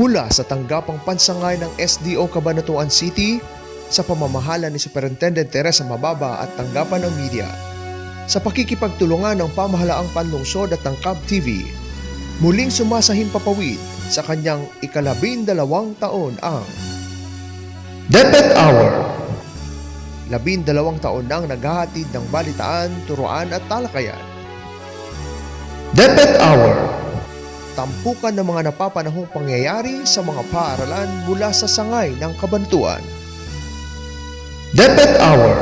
mula sa tanggapang pansangay ng SDO Cabanatuan City sa pamamahala ni Superintendent Teresa Mababa at tanggapan ng media. Sa pakikipagtulungan ng pamahalaang panlungsod at ng Cab TV, muling sumasahimpapawid sa kanyang ika-12 taon ang DepEd Hour. 12 taon nang naghahatid ng balitaan, turuan at talakayan. DepEd Hour. Tampukan ng mga napapanahong pangyayari sa mga paaralan mula sa sangay ng Cabanatuan. DepEd Hour.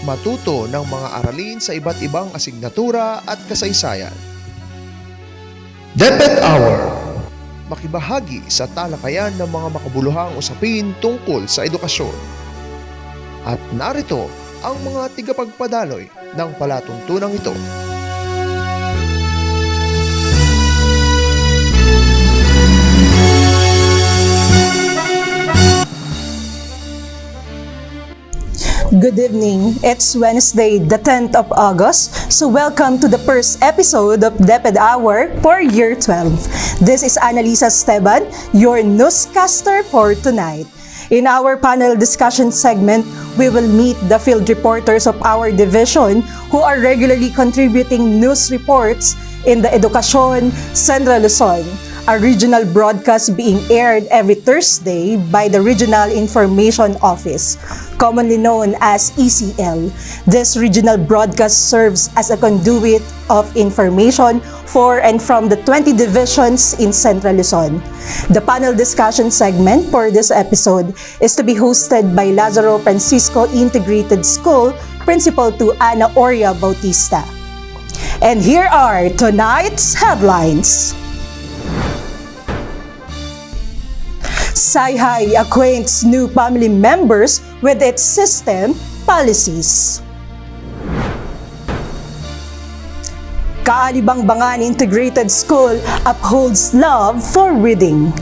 Matuto ng mga aralin sa iba't ibang asignatura at kasaysayan. DepEd Hour. Makibahagi sa talakayan ng mga makabuluhang usapin tungkol sa edukasyon. At narito ang mga tigapagpadaloy ng palatuntunang ito. Good evening. It's Wednesday, the 10th of August. So welcome to the first episode of DepEd Hour for Year 12. This is Annalisa Esteban, your newscaster for tonight. In our panel discussion segment, we will meet the field reporters of our division who are regularly contributing news reports in the Edukasyon Central Luzon, a regional broadcast being aired every Thursday by the Regional Information Office, commonly known as ECL. This regional broadcast serves as a conduit of information for and from the 20 divisions in Central Luzon. The panel discussion segment for this episode is to be hosted by Lazaro Francisco Integrated School, Principal to Ana Oria Bautista. And here are tonight's headlines. Sci-Hi acquaints new family members with its system policies. Caalibangbangan Integrated School upholds love for reading.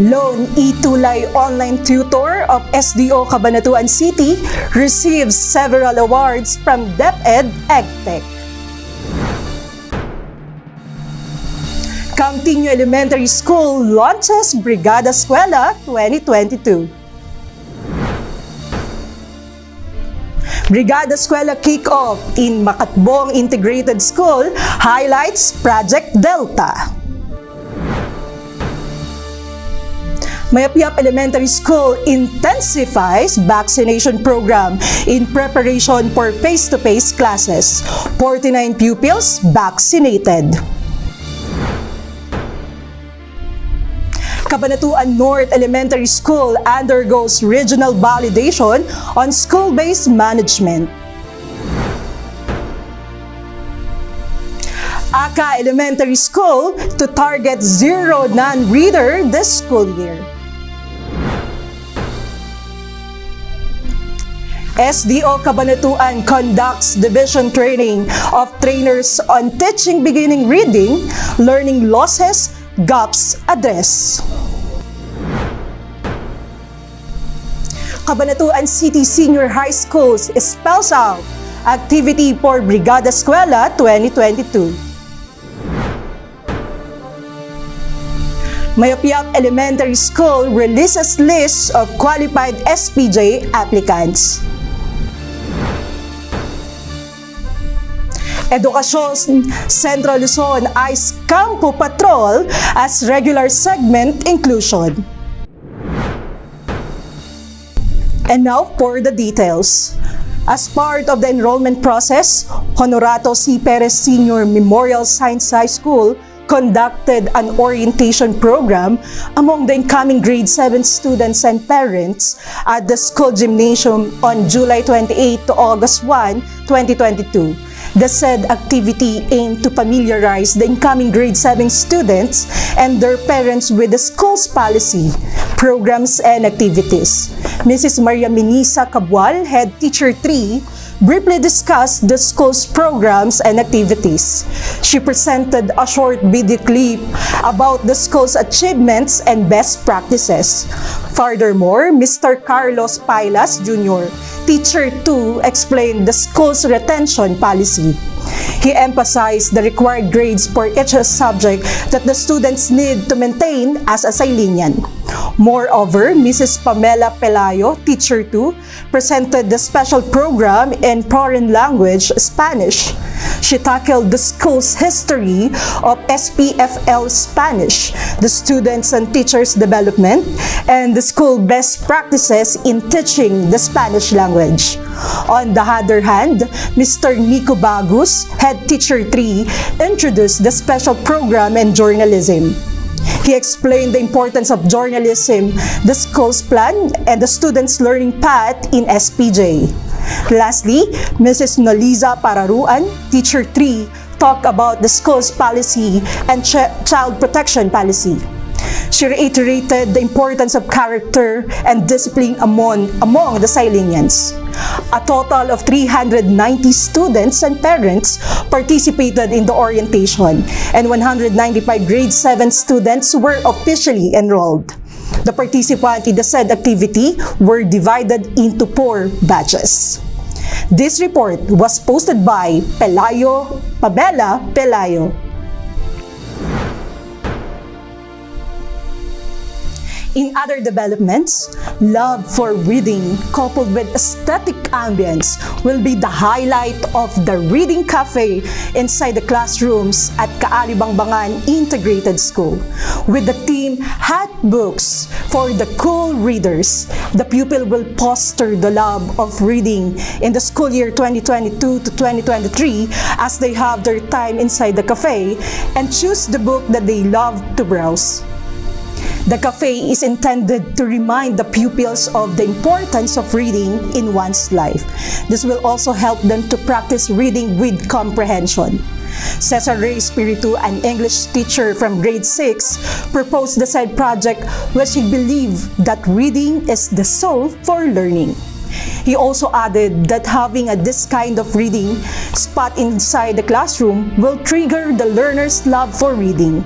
Lone e-Tulay online tutor of SDO Cabanatuan City receives several awards from DepEd EdTech. Tinio Elementary School launches Brigada Eskwela 2022. Brigada Eskwela kick-off in Macatbong Integrated School highlights Project Delta. Mayapyap Elementary School intensifies vaccination program in preparation for face-to-face classes. 49 pupils vaccinated. Cabanatuan North Elementary School undergoes regional validation on school-based management. ACA Elementary School to target 0 non-reader this school year. SDO Cabanatuan conducts division training of trainers on teaching beginning reading, learning losses, gaps address. Cabanatuan City Senior High Schools spells out activity for Brigada Eskwela 2022. Mayapyap Elementary School releases list of qualified SPJ applicants. Edukasyon Central Luzon eyes Campo Patrol as regular segment inclusion. And now for the details. As part of the enrollment process, Honorato C. Perez Sr. Memorial Science High School conducted an orientation program among the incoming grade 7 students and parents at the school gymnasium on July 28 to August 1, 2022. The said activity aimed to familiarize the incoming grade 7 students and their parents with the school's policy, programs, and activities. Mrs. Maria Minisa Cabwal, Head Teacher 3, briefly discussed the school's programs and activities. She presented a short video clip about the school's achievements and best practices. Furthermore, Mr. Carlos Pailas Jr., Teacher 2, explained the school's retention policy. He emphasized the required grades for each subject that the students need to maintain as a Silenian. Moreover, Mrs. Pamela Pelayo, Teacher 2, presented the special program in foreign language, Spanish. She tackled the school's history of SPFL Spanish, the students and teachers' development, and the school best practices in teaching the Spanish language. On the other hand, Mr. Nico Bagus, Head Teacher 3, introduced the special program in journalism. He explained the importance of journalism, the school's plan, and the students' learning path in SPJ. Lastly, Mrs. Noliza Pararuan, Teacher 3, talked about the school's policy and child protection policy. She reiterated the importance of character and discipline among the Silenians. A total of 390 students and parents participated in the orientation, and 195 grade 7 students were officially enrolled. The participants in the said activity were divided into 4 batches. This report was posted by Pamela Pelayo. In other developments, love for reading coupled with aesthetic ambience will be the highlight of the Reading Cafe inside the classrooms at Caalibangbangan Integrated School. With the theme Hot Books for the Cool Readers, the pupil will foster the love of reading in the school year 2022 to 2023 as they have their time inside the cafe and choose the book that they love to browse. The cafe is intended to remind the pupils of the importance of reading in one's life. This will also help them to practice reading with comprehension. Cesar Ray Espiritu, an English teacher from grade 6, proposed the said project which he believed that reading is the soul for learning. He also added that having this kind of reading spot inside the classroom will trigger the learner's love for reading.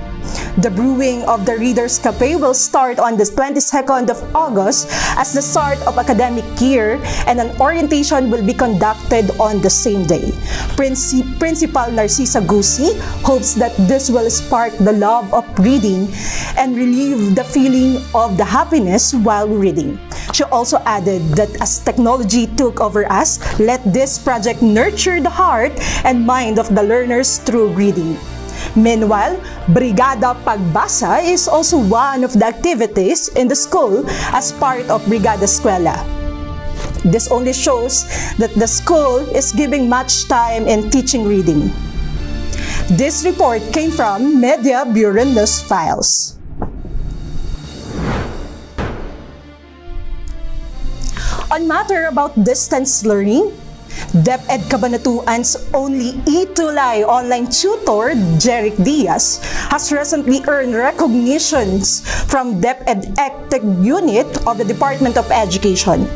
The brewing of the Reader's Cafe will start on the 22nd of August as the start of academic year, and an orientation will be conducted on the same day. Principal Narcisa Gusi hopes that this will spark the love of reading and relieve the feeling of the happiness while reading. She also added that as technology took over us, let this project nurture the heart and mind of the learners through reading. Meanwhile, Brigada Pagbasa is also one of the activities in the school as part of Brigada Eskwela. This only shows that the school is giving much time in teaching reading. This report came from Media Bureau News Files. On matter about distance learning, DepEd Cabanatuan's only e-Tulay online tutor, Jeric Diaz, has recently earned recognitions from DepEd EdTech unit of the Department of Education.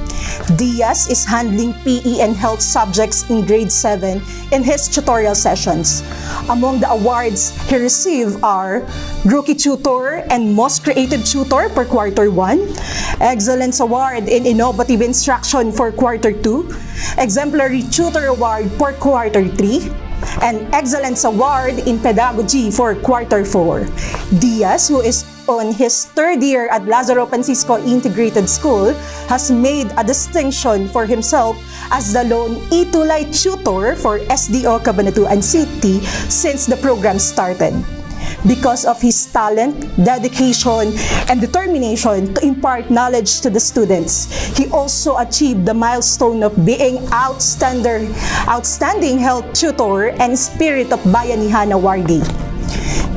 Diaz is handling PE and health subjects in grade 7 in his tutorial sessions. Among the awards he received are Rookie Tutor and Most Creative Tutor for Quarter 1, Excellence Award in Innovative Instruction for Quarter 2, Exemplary Tutor Award for Quarter 3, and Excellence Award in Pedagogy for Quarter 4. Diaz, who is on his 3rd year at Lazaro Francisco Integrated School, has made a distinction for himself as the lone e-Tulay tutor for SDO Cabanatuan City since the program started. Because of his talent, dedication, and determination to impart knowledge to the students, he also achieved the milestone of being outstanding health tutor and Spirit of Bayanihan awardee.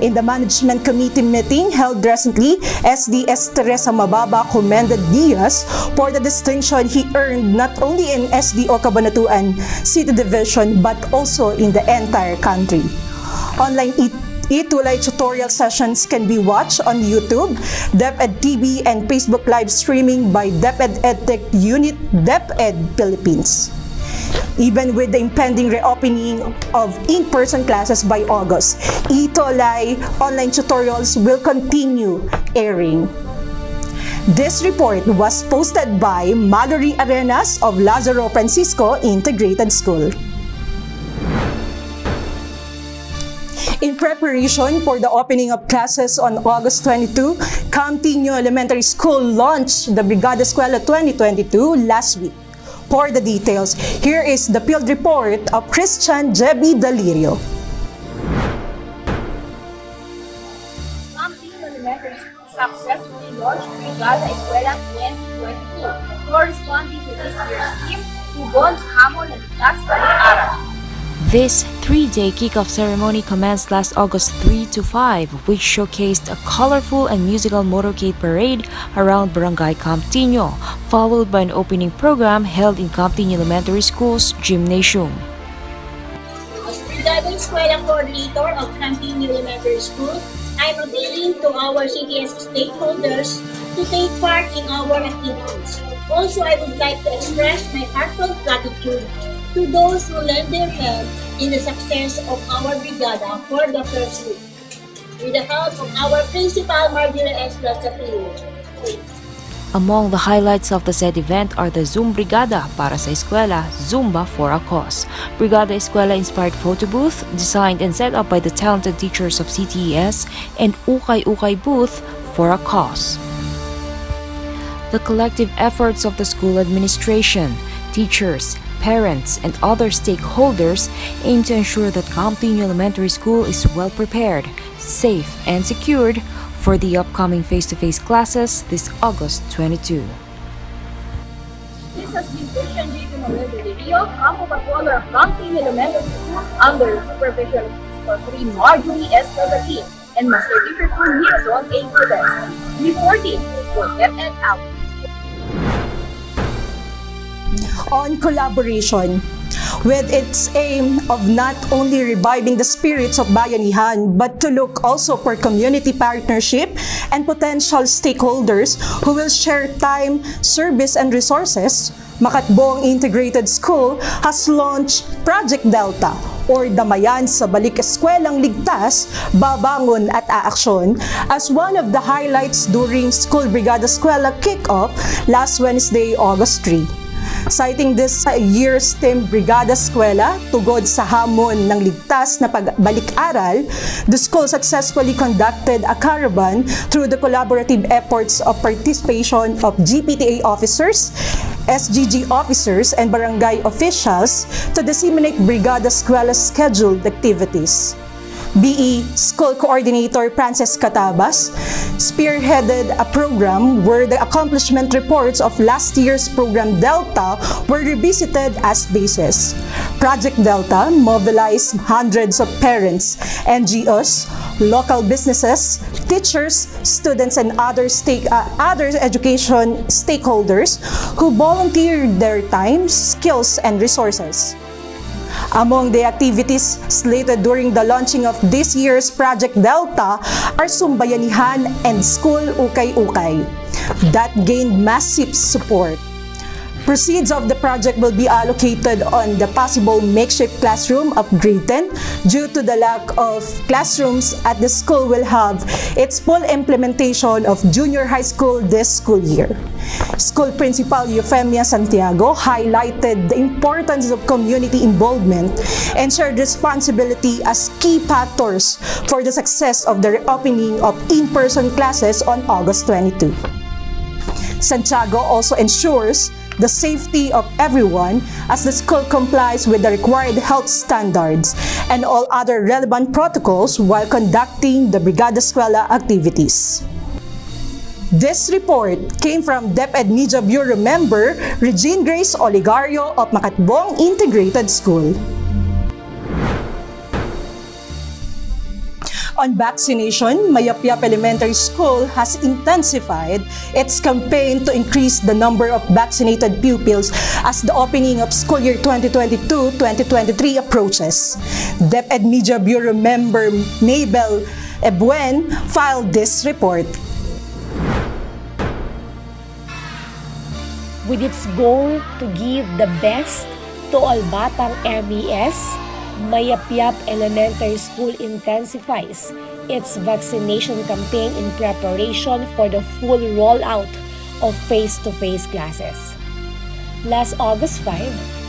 In the management committee meeting held recently, SDS Teresa Mababa commended Diaz for the distinction he earned not only in SDO Cabanatuan City Division but also in the entire country. Online e-Tulay tutorial sessions can be watched on YouTube, DepEd TV, and Facebook live streaming by DepEd EdTech Unit DepEd Philippines. Even with the impending reopening of in-person classes by August, e-Tulay online tutorials will continue airing. This report was posted by Mallory Arenas of Lazaro Francisco Integrated School. In preparation for the opening of classes on August 22, Tinio Elementary School launched the Brigada Eskwela 2022 last week. For the details, here is the field report of Christian Jebi Dalirio. Tinio Elementary School successfully launched Brigada Eskwela 2022, corresponding to this year's theme, Upholds, Hamon, and Pag-aaral. This three-day kickoff ceremony commenced last August 3 to 5, which showcased a colorful and musical motorcade parade around Barangay Camp Tinio, followed by an opening program held in Camp Tinio Elementary School's gymnasium. As Brigada Eskwela coordinator of Camp Tinio Elementary School, I'm appealing to our CTS stakeholders to take part in our activities. Also, I would like to express my heartfelt gratitude to those who lend their help in the success of our Brigada for the first week. With the help of our Principal, Brigada Eskwela. Among the highlights of the said event are the Zoom Brigada para sa Eskwela, Zumba for a Cause, Brigada Eskwela inspired photo booth designed and set up by the talented teachers of CTES, and Ukay Ukay booth for a cause. The collective efforts of the school administration, teachers, parents, and other stakeholders aim to ensure that Camp Tinio Elementary School is well prepared, safe, and secured for the upcoming face-to-face classes this August 22. This has been Christian Jebi Dalirio, Camp Controller of Camp Tinio Elementary School under the supervision of Principal 3 Marjorie S. Cagatin and Master Teacher 2 Mirasol A. Cordes. Reporting for DepEd EdTech. On collaboration, with its aim of not only reviving the spirits of bayanihan, but to look also for community partnership and potential stakeholders who will share time, service, and resources, Macatbong Integrated School has launched Project Delta, or Damayan sa Balik Eskwelang Ligtas, Babangon at Aaksyon, as one of the highlights during School Brigada Eskwela kickoff last Wednesday, August 3. Citing this year's theme Brigada Eskwela, tugod sa hamon ng ligtas na pagbalik-aral, the school successfully conducted a caravan through the collaborative efforts of participation of GPTA officers, SGG officers, and barangay officials to disseminate Brigada Eskwela's scheduled activities. BE School Coordinator Frances Catabas spearheaded a program where the accomplishment reports of last year's program Delta were revisited as basis. Project Delta mobilized hundreds of parents, NGOs, local businesses, teachers, students, and other education stakeholders who volunteered their time, skills, and resources. Among the activities slated during the launching of this year's Project Delta are Sumbayanihan and School Ukay Ukay that gained massive support. Proceeds of the project will be allocated on the possible makeshift classroom of grade 10 due to the lack of classrooms at the school will have its full implementation of junior high school this school year. School Principal Eufemia Santiago highlighted the importance of community involvement and shared responsibility as key factors for the success of the reopening of in-person classes on August 22. Santiago also ensures the safety of everyone as the school complies with the required health standards and all other relevant protocols while conducting the Brigada Eskwela activities. This report came from DepEd Media Bureau member Regine Grace Oligario of Macatbong Integrated School. On vaccination, Mayapyap Elementary School has intensified its campaign to increase the number of vaccinated pupils as the opening of school year 2022-2023 approaches. DepEd Media Bureau member Mabel Ebuen filed this report. With its goal to give the best to all batang MES, Mayapyap Elementary School intensifies its vaccination campaign in preparation for the full rollout of face-to-face classes. Last August 5,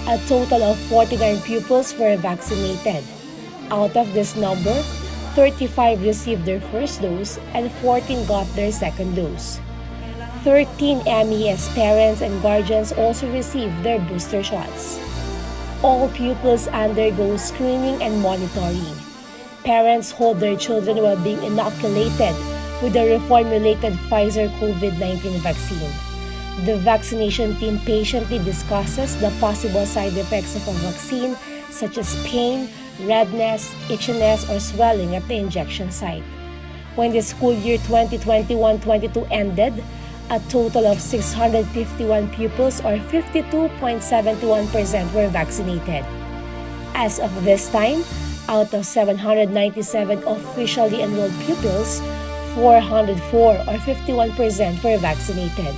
a total of 49 pupils were vaccinated. Out of this number, 35 received their first dose and 14 got their second dose. 13 MES parents and guardians also received their booster shots. All pupils undergo screening and monitoring. Parents hold their children while being inoculated with the reformulated Pfizer COVID-19 vaccine. The vaccination team patiently discusses the possible side effects of a vaccine such as pain, redness, itchiness, or swelling at the injection site. When the school year 2021-22 ended, a total of 651 pupils or 52.71% were vaccinated. As of this time, out of 797 officially enrolled pupils, 404 or 51% were vaccinated.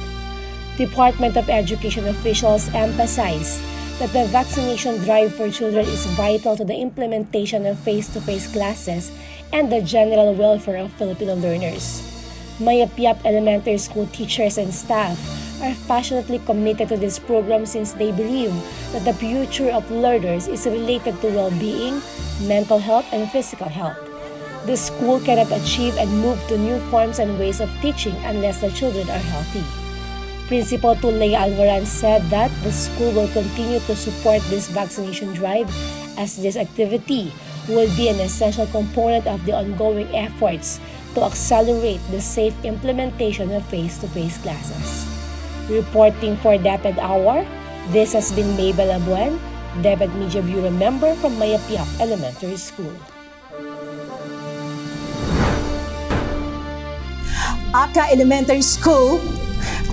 Department of Education officials emphasized that the vaccination drive for children is vital to the implementation of face-to-face classes and the general welfare of Filipino learners. Mayapyap Elementary School teachers and staff are passionately committed to this program since they believe that the future of learners is related to well-being, mental health, and physical health. The school cannot achieve and move to new forms and ways of teaching unless the children are healthy. Principal Tulay Alvaran said that the school will continue to support this vaccination drive as this activity will be an essential component of the ongoing efforts to accelerate the safe implementation of face-to-face classes. Reporting for DepEd Hour, this has been Mabel Abuan, DepEd Media Bureau member from Mayapyap Elementary School. ACA Elementary School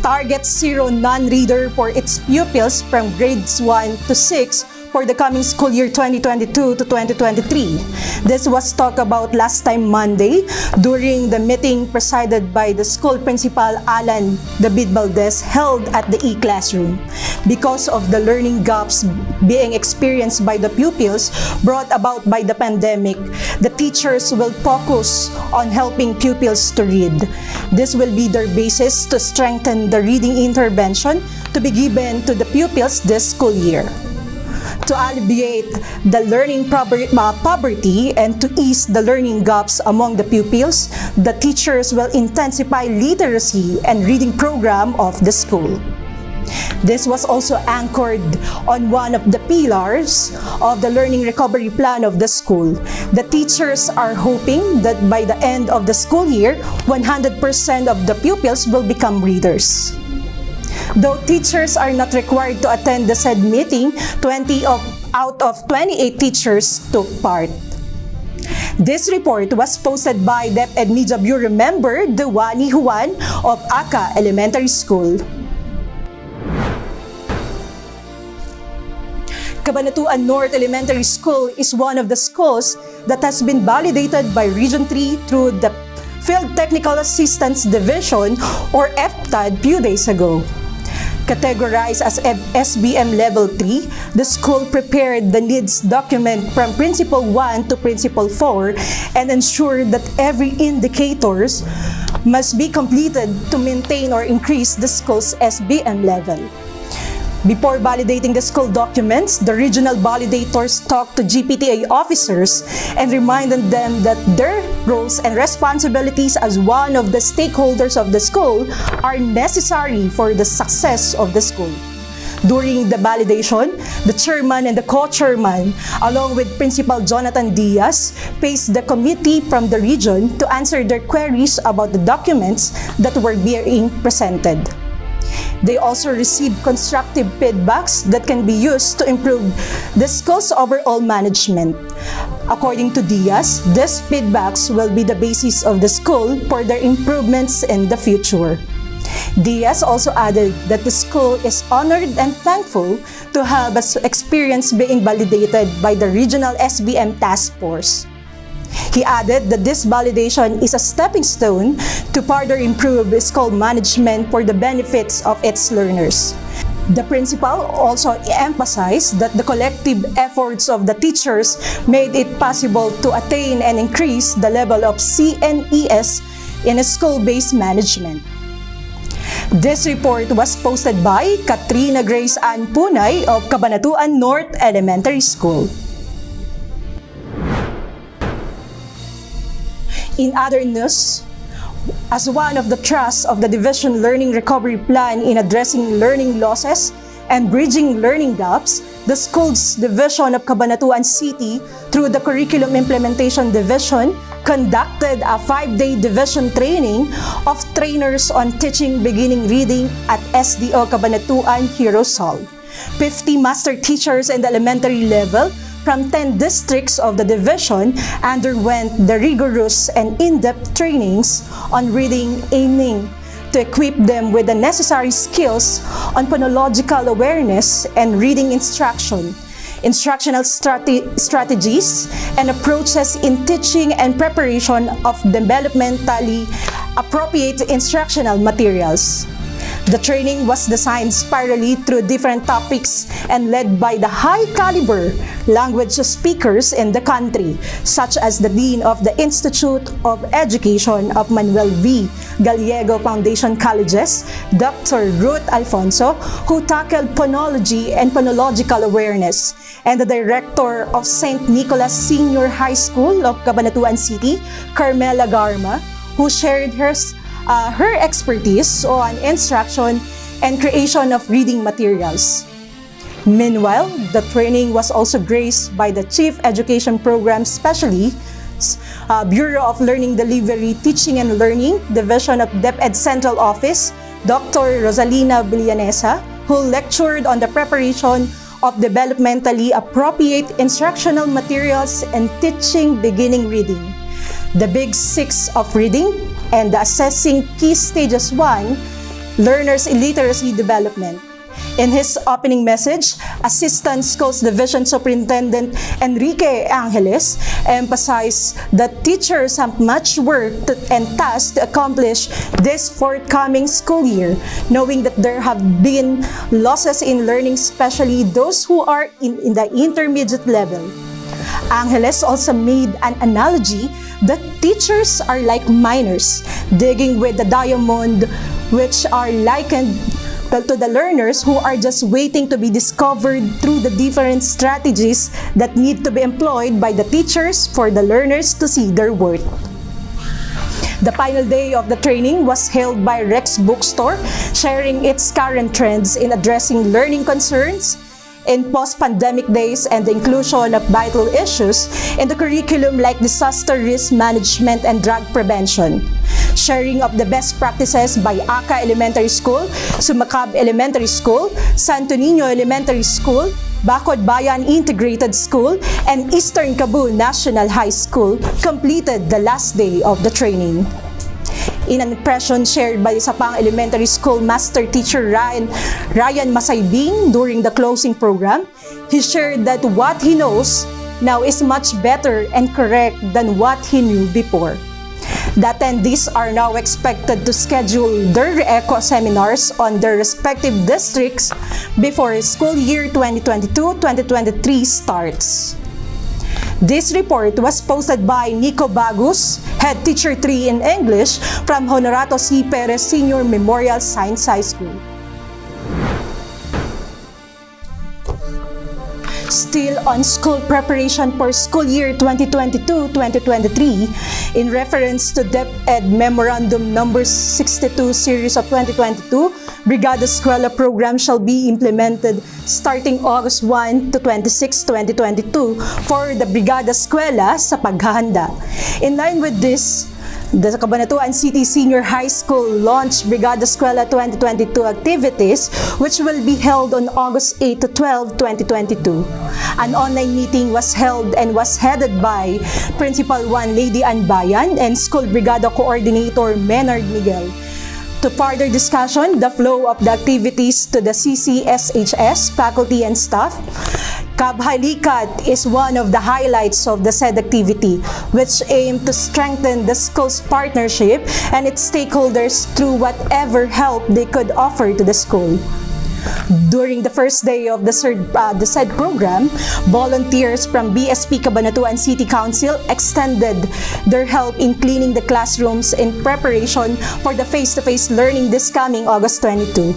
targets zero non-reader for its pupils from grades 1 to 6 for the coming school year 2022 to 2023. This was talked about last time Monday during the meeting presided by the school principal Alan David Valdez held at the e-classroom. Because of the learning gaps being experienced by the pupils brought about by the pandemic, the teachers will focus on helping pupils to read. This will be their basis to strengthen the reading intervention to be given to the pupils this school year. To alleviate the learning poverty and to ease the learning gaps among the pupils, the teachers will intensify literacy and reading program of the school. This was also anchored on one of the pillars of the learning recovery plan of the school. The teachers are hoping that by the end of the school year, 100% of the pupils will become readers. Though teachers are not required to attend the said meeting, 20 out of 28 teachers took part. This report was posted by DepEd Media Bureau member Dewani Juan of ACA Elementary School. Cabanatuan North Elementary School is one of the schools that has been validated by Region 3 through the Field Technical Assistance Division or FTAD few days ago. Categorized as SBM Level 3, the school prepared the needs document from Principal 1 to Principal 4 and ensured that every indicators must be completed to maintain or increase the school's SBM level. Before validating the school documents, the regional validators talked to GPTA officers and reminded them that their roles and responsibilities as one of the stakeholders of the school are necessary for the success of the school. During the validation, the chairman and the co-chairman, along with Principal Jonathan Diaz, faced the committee from the region to answer their queries about the documents that were being presented. They also received constructive feedbacks that can be used to improve the school's overall management. According to Diaz, these feedbacks will be the basis of the school for their improvements in the future. Diaz also added that the school is honored and thankful to have an experience being validated by the Regional SBM Task Force. He added that this validation is a stepping stone to further improve school management for the benefits of its learners. The principal also emphasized that the collective efforts of the teachers made it possible to attain and increase the level of CNES in school-based management. This report was posted by Katrina Grace Ann Punay of Cabanatuan North Elementary School. In other news, as one of the thrusts of the Division Learning Recovery Plan in addressing learning losses and bridging learning gaps, the school's Division of Cabanatuan City, through the Curriculum Implementation Division, conducted a 5-day division training of trainers on teaching beginning reading at SDO Cabanatuan Heroes Hall. 50 master teachers in the elementary level from 10 districts of the division underwent the rigorous and in-depth trainings on reading, aiming to equip them with the necessary skills on phonological awareness and reading instruction, instructional strategies, and approaches in teaching and preparation of developmentally appropriate instructional materials. The training was designed spirally through different topics and led by the high-caliber language speakers in the country, such as the Dean of the Institute of Education of Manuel V. Gallego Foundation Colleges, Dr. Ruth Alfonso, who tackled phonology and phonological awareness, and the Director of St. Nicholas Senior High School of Cabanatuan City, Carmela Garma, who shared her expertise on instruction and creation of reading materials. Meanwhile, the training was also graced by the Chief Education Program Specialist, Bureau of Learning Delivery, Teaching and Learning, Division of DepEd Central Office, Dr. Rosalina Villanesa, who lectured on the preparation of developmentally appropriate instructional materials and teaching beginning reading, the Big Six of reading, and the Assessing Key Stages 1, Learners' Illiteracy Development. In his opening message, Assistant Schools Division Superintendent Enrique Angeles emphasized that teachers have much work and tasks to accomplish this forthcoming school year, knowing that there have been losses in learning, especially those who are in the intermediate level. Angeles also made an analogy that teachers are like miners digging with the diamond, which are likened to the learners who are just waiting to be discovered through the different strategies that need to be employed by the teachers for the learners to see their worth. The final day of the training was held by Rex Bookstore, sharing its current trends in addressing learning concerns in post-pandemic days and the inclusion of vital issues in the curriculum like disaster risk management and drug prevention. Sharing of the best practices by ACA Elementary School, Sumacab Elementary School, Santo Niño Elementary School, Macatbong Integrated School, and Eastern Cebu National High School completed the last day of the training. In an impression shared by Sapang Elementary School Master Teacher Ryan Masaybing during the closing program, he shared that what he knows now is much better and correct than what he knew before. The attendees are now expected to schedule their ECO seminars on their respective districts before school year 2022-2023 starts. This report was posted by Nico Bagus, Head Teacher 3 in English from Honorato C. Perez Senior Memorial Science High School. Still on school preparation for school year 2022-2023, in reference to DepEd Memorandum No. 62 Series of 2022, Brigada Eskwela program shall be implemented starting August 1 to 26, 2022 for the Brigada Eskwela sa paghahanda. In line with this, the Cabanatuan City Senior High School launched Brigada Eskwela 2022 activities, which will be held on August 8 to 12, 2022. An online meeting was held and was headed by Principal 1 Lady Ann Bayan and School Brigada Coordinator Menard Miguel. To further discussion the flow of the activities to the CCSHS, faculty and staff, Kabhalikat is one of the highlights of the said activity, which aimed to strengthen the school's partnership and its stakeholders through whatever help they could offer to the school. During the first day of the said program, volunteers from BSP Cabanatuan City Council extended their help in cleaning the classrooms in preparation for the face-to-face learning this coming August 22.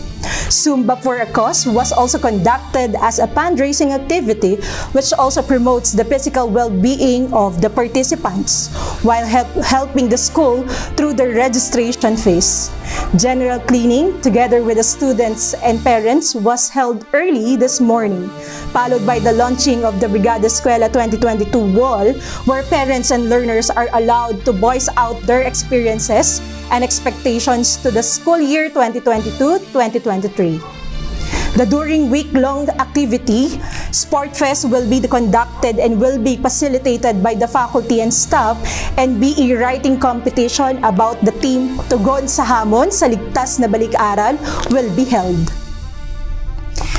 Zumba for a Cause was also conducted as a fundraising activity which also promotes the physical well-being of the participants while helping the school through the registration phase. General cleaning together with the students and parents was held early this morning, followed by the launching of the Brigada Eskwela 2022 wall where parents and learners are allowed to voice out their experiences and expectations to the school year 2022-2023. The during week-long activity, Sport Fest will be conducted and will be facilitated by the faculty and staff, and BE writing competition about the theme Tugon sa Hamon sa Ligtas na Balik-aral will be held.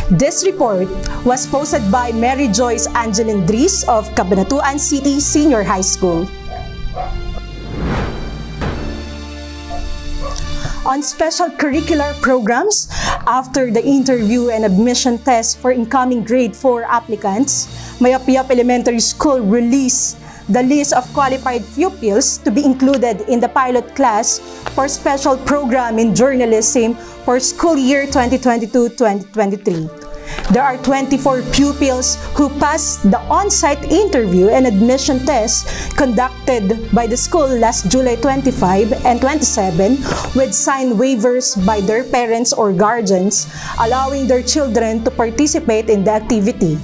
This report was posted by Mary Joyce Angeline Dries of Cabanatuan City Senior High School. On special curricular programs, after the interview and admission test for incoming grade 4 applicants, Mayapyap Elementary School released the list of qualified pupils to be included in the pilot class for special program in journalism for school year 2022-2023. There are 24 pupils who passed the on-site interview and admission test conducted by the school last July 25 and 27 with signed waivers by their parents or guardians, allowing their children to participate in the activity.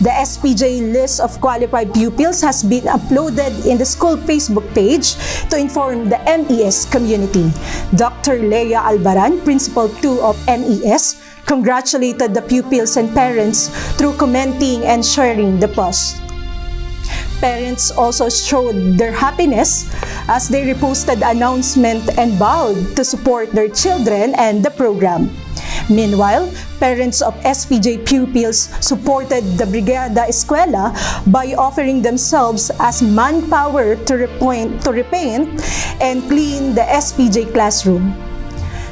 The SPJ list of qualified pupils has been uploaded in the school Facebook page to inform the MES community. Dr. Leia Albaran, Principal 2 of MES, congratulated the pupils and parents through commenting and sharing the post. Parents also showed their happiness as they reposted the announcement and vowed to support their children and the program. Meanwhile, parents of SPJ pupils supported the Brigada Eskwela by offering themselves as manpower to repaint and clean the SPJ classroom.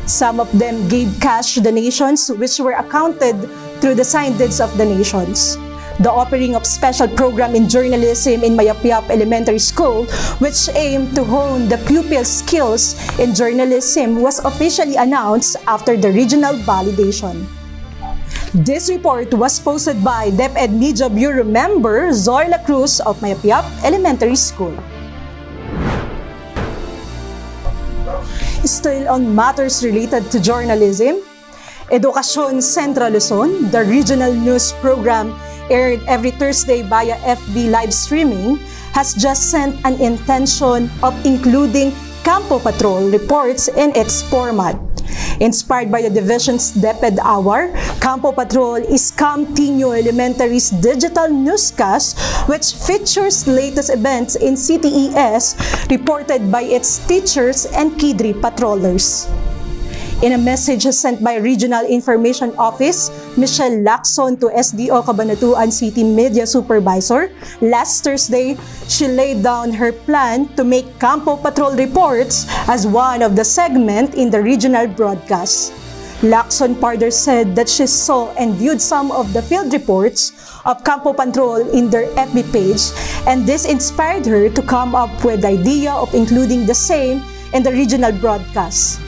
Some of them gave cash donations which were accounted through the signed deeds of donations. The offering of special program in journalism in Mayapyap Elementary School, which aimed to hone the pupils' skills in journalism, was officially announced after the regional validation. This report was posted by DepEd Media Bureau member Zoila Cruz of Mayapyap Elementary School. Still on matters related to journalism, Edukasyon Central Luzon, the regional news program aired every Thursday via FB live streaming, has just sent an intention of including Campo Patrol reports in its format. Inspired by the division's DepEd Hour, Campo Patrol is Tinio Elementary's digital newscast which features latest events in CTES reported by its teachers and Kidri patrollers. In a message sent by Regional Information Office, Michelle Lacson to SDO Cabanatuan City Media Supervisor, last Thursday, she laid down her plan to make Campo Patrol reports as one of the segment in the regional broadcast. Lacson further said that she saw and viewed some of the field reports of Campo Patrol in their FB page, and this inspired her to come up with the idea of including the same in the regional broadcast.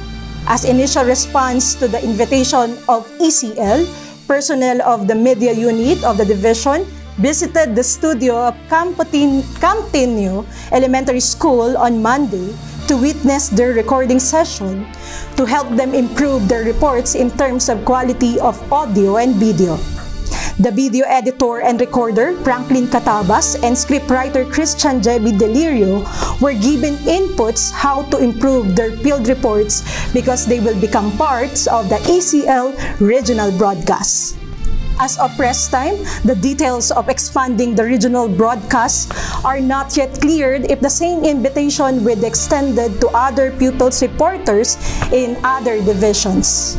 As initial response to the invitation of ECL, personnel of the media unit of the division visited the studio of Tinio Elementary School on Monday to witness their recording session to help them improve their reports in terms of quality of audio and video. The video editor and recorder, Franklin Catabas, and scriptwriter Christian Jebi Delirio were given inputs how to improve their field reports because they will become parts of the ACL regional broadcast. As of press time, the details of expanding the regional broadcast are not yet cleared if the same invitation will be extended to other pupils reporters in other divisions.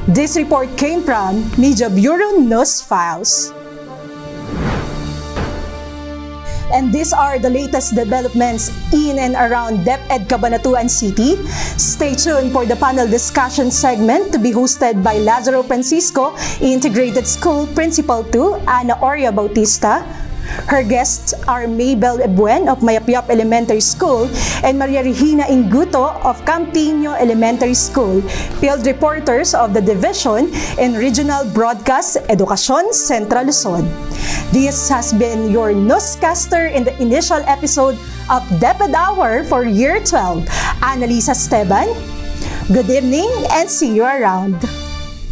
This report came from Media Bureau News Files. And these are the latest developments in and around DepEd Cabanatuan City. Stay tuned for the panel discussion segment to be hosted by Lazaro Francisco, Integrated School Principal 2, Ana Oria Bautista, Her guests are Mabel Ebuen of Mayapyap Elementary School and Maria Regina Inguto of Tinio Elementary School, field reporters of the Division in Regional Broadcast Education Central Luzon. This has been your newscaster in the initial episode of DepEd Hour for Year 12, Annalisa Esteban. Good evening and see you around.